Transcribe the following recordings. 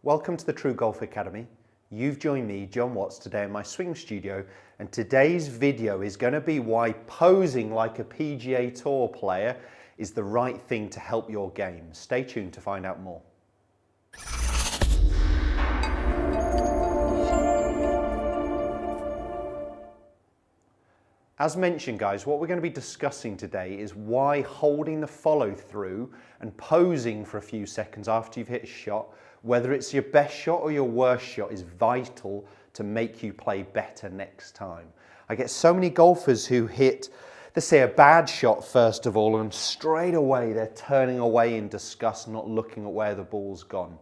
Welcome to the TruGolf Academy. You've joined me, Jon Watts, today in my swing studio, and today's video is going to be why posing like a PGA Tour player is the right thing to help your game. Stay tuned to find out more. As mentioned, guys, what we're going to be discussing today is why holding the follow through and posing for a few seconds after you've hit a shot, whether it's your best shot or your worst shot, is vital to make you play better next time. I get so many golfers who hit, let's say, a bad shot first of all, and straight away they're turning away in disgust, not looking at where the ball's gone.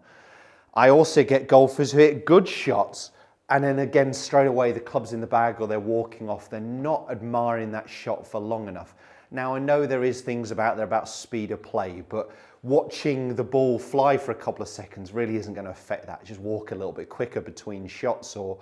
I also get golfers who hit good shots and then again straight away the club's in the bag or they're walking off. They're not admiring that shot for long enough. Now I know there is things about there about speed of play, but watching the ball fly for a couple of seconds really isn't going to affect that. Just walk a little bit quicker between shots or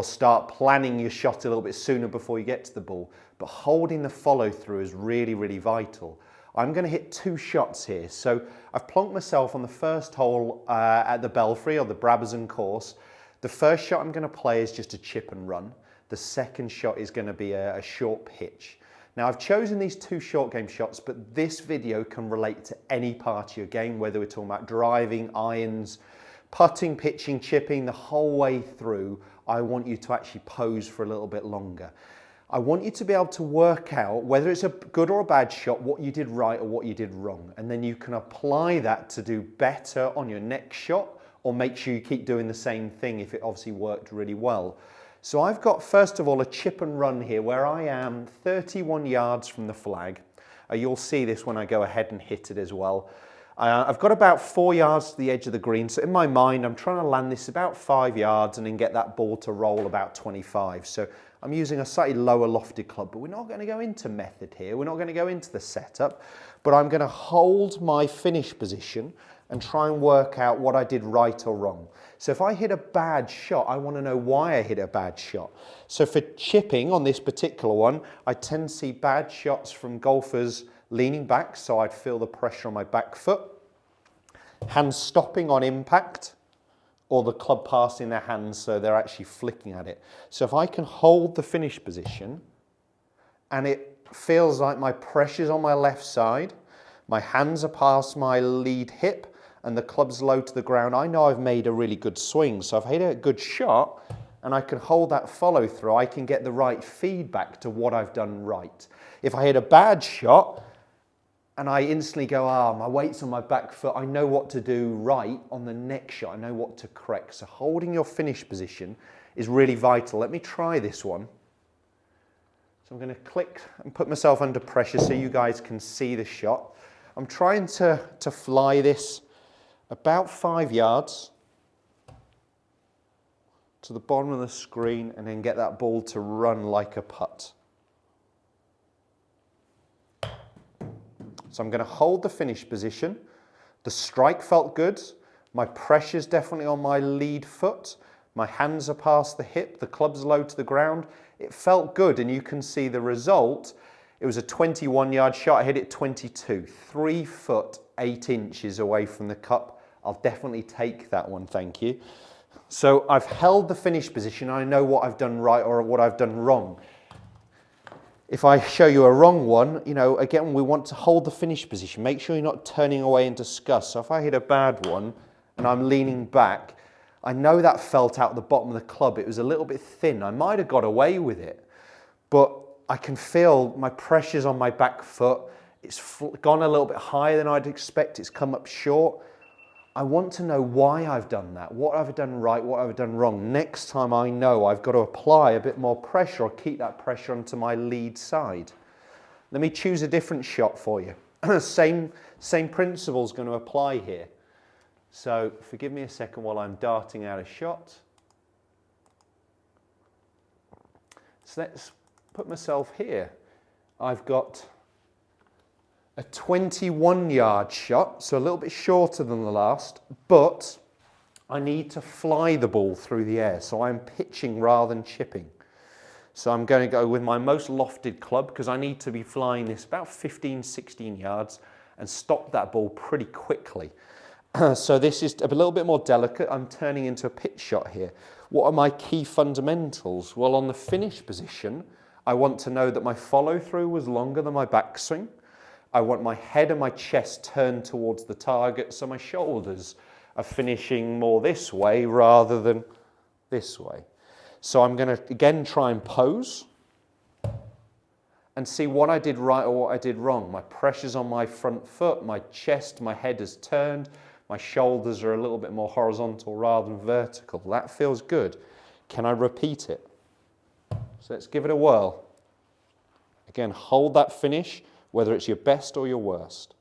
start planning your shot a little bit sooner before you get to the ball. But holding the follow through is really, really vital. I'm going to hit two shots here. So I've plonked myself on the first hole at the Belfry or the Brabazon course. The first shot I'm going to play is just a chip and run. The second shot is going to be a short pitch. Now I've chosen these two short game shots, but this video can relate to any part of your game, whether we're talking about driving, irons, putting, pitching, chipping, the whole way through. I want you to actually pose for a little bit longer. I want you to be able to work out whether it's a good or a bad shot, what you did right or what you did wrong. And then you can apply that to do better on your next shot, or make sure you keep doing the same thing if it obviously worked really well. So I've got, first of all, a chip and run here where I am 31 yards from the flag. You'll see this when I go ahead and hit it as well. I've got about 4 yards to the edge of the green. So in my mind, I'm trying to land this about 5 yards and then get that ball to roll about 25. So I'm using a slightly lower lofted club, but we're not going to go into method here. We're not going to go into the setup, but I'm going to hold my finish position and try and work out what I did right or wrong. So if I hit a bad shot, I want to know why I hit a bad shot. So for chipping on this particular one, I tend to see bad shots from golfers leaning back, so I'd feel the pressure on my back foot, hands stopping on impact, or the club passing their hands so they're actually flicking at it. So if I can hold the finish position and it feels like my pressure's on my left side, my hands are past my lead hip, and the club's low to the ground, I know I've made a really good swing. So if I hit a good shot and I can hold that follow through, I can get the right feedback to what I've done right. If I hit a bad shot and I instantly go, my weight's on my back foot, I know what to do right on the next shot, I know what to correct. So holding your finish position is really vital. Let me try this one. So I'm going to click and put myself under pressure so you guys can see the shot. I'm trying to fly this about 5 yards to the bottom of the screen and then get that ball to run like a putt. So I'm going to hold the finish position. The strike felt good. My pressure's definitely on my lead foot. My hands are past the hip. The club's low to the ground. It felt good, and you can see the result. It was a 21-yard shot. I hit it 22, 3 foot 8 inches away from the cup. I'll definitely take that one, thank you. So I've held the finish position. I know what I've done right or what I've done wrong. If I show you a wrong one, again, we want to hold the finish position. Make sure you're not turning away in disgust. So if I hit a bad one and I'm leaning back, I know that felt out the bottom of the club. It was a little bit thin. I might have got away with it, but I can feel my pressure's on my back foot. It's gone a little bit higher than I'd expect. It's come up short. I want to know why I've done that. What have I done right? What have I done wrong? Next time I know I've got to apply a bit more pressure or keep that pressure onto my lead side. Let me choose a different shot for you. Same principle is going to apply here. So forgive me a second while I'm darting out a shot. So let's put myself here. I've got a 21-yard shot, so a little bit shorter than the last, but I need to fly the ball through the air, so I'm pitching rather than chipping. So I'm going to go with my most lofted club because I need to be flying this about 15, 16 yards and stop that ball pretty quickly. So this is a little bit more delicate. I'm turning into a pitch shot here. What are my key fundamentals? Well, on the finish position, I want to know that my follow through was longer than my backswing. I want my head and my chest turned towards the target, so my shoulders are finishing more this way rather than this way. So I'm going to again try and pose and see what I did right or what I did wrong. My pressure's on my front foot, my chest, my head is turned, my shoulders are a little bit more horizontal rather than vertical. That feels good. Can I repeat it? So let's give it a whirl. Again, hold that finish, whether it's your best or your worst.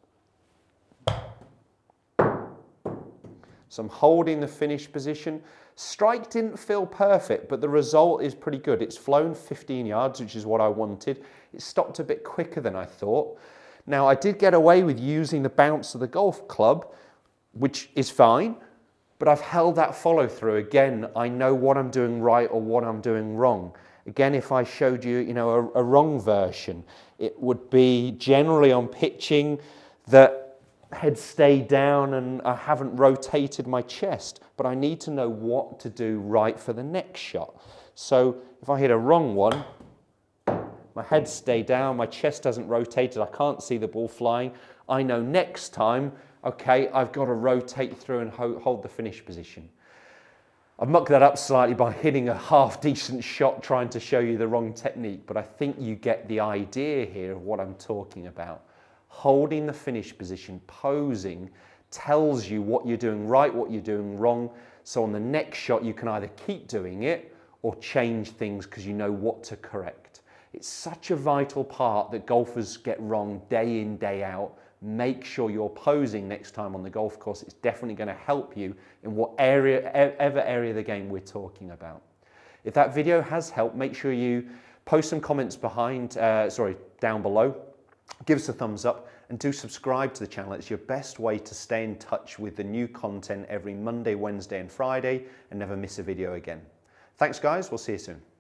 So I'm holding the finish position. Strike didn't feel perfect, but the result is pretty good. It's flown 15 yards, which is what I wanted. It stopped a bit quicker than I thought. Now, I did get away with using the bounce of the golf club, which is fine, but I've held that follow through. Again, I know what I'm doing right or what I'm doing wrong. Again, if I showed you, a wrong version, it would be generally on pitching that head stayed down and I haven't rotated my chest, but I need to know what to do right for the next shot. So if I hit a wrong one, my head stayed down, my chest hasn't rotated, I can't see the ball flying. I know next time, okay, I've got to rotate through and hold the finish position. I've mucked that up slightly by hitting a half decent shot trying to show you the wrong technique, but I think you get the idea here of what I'm talking about. Holding the finish position, posing, tells you what you're doing right, what you're doing wrong. So on the next shot, you can either keep doing it or change things because you know what to correct. It's such a vital part that golfers get wrong day in, day out. Make sure you're posing next time on the golf course. It's definitely going to help you in whatever area of the game we're talking about. If that video has helped, make sure you post some comments down below. Give us a thumbs up and do subscribe to the channel. It's your best way to stay in touch with the new content every Monday, Wednesday and Friday and never miss a video again. Thanks guys, we'll see you soon.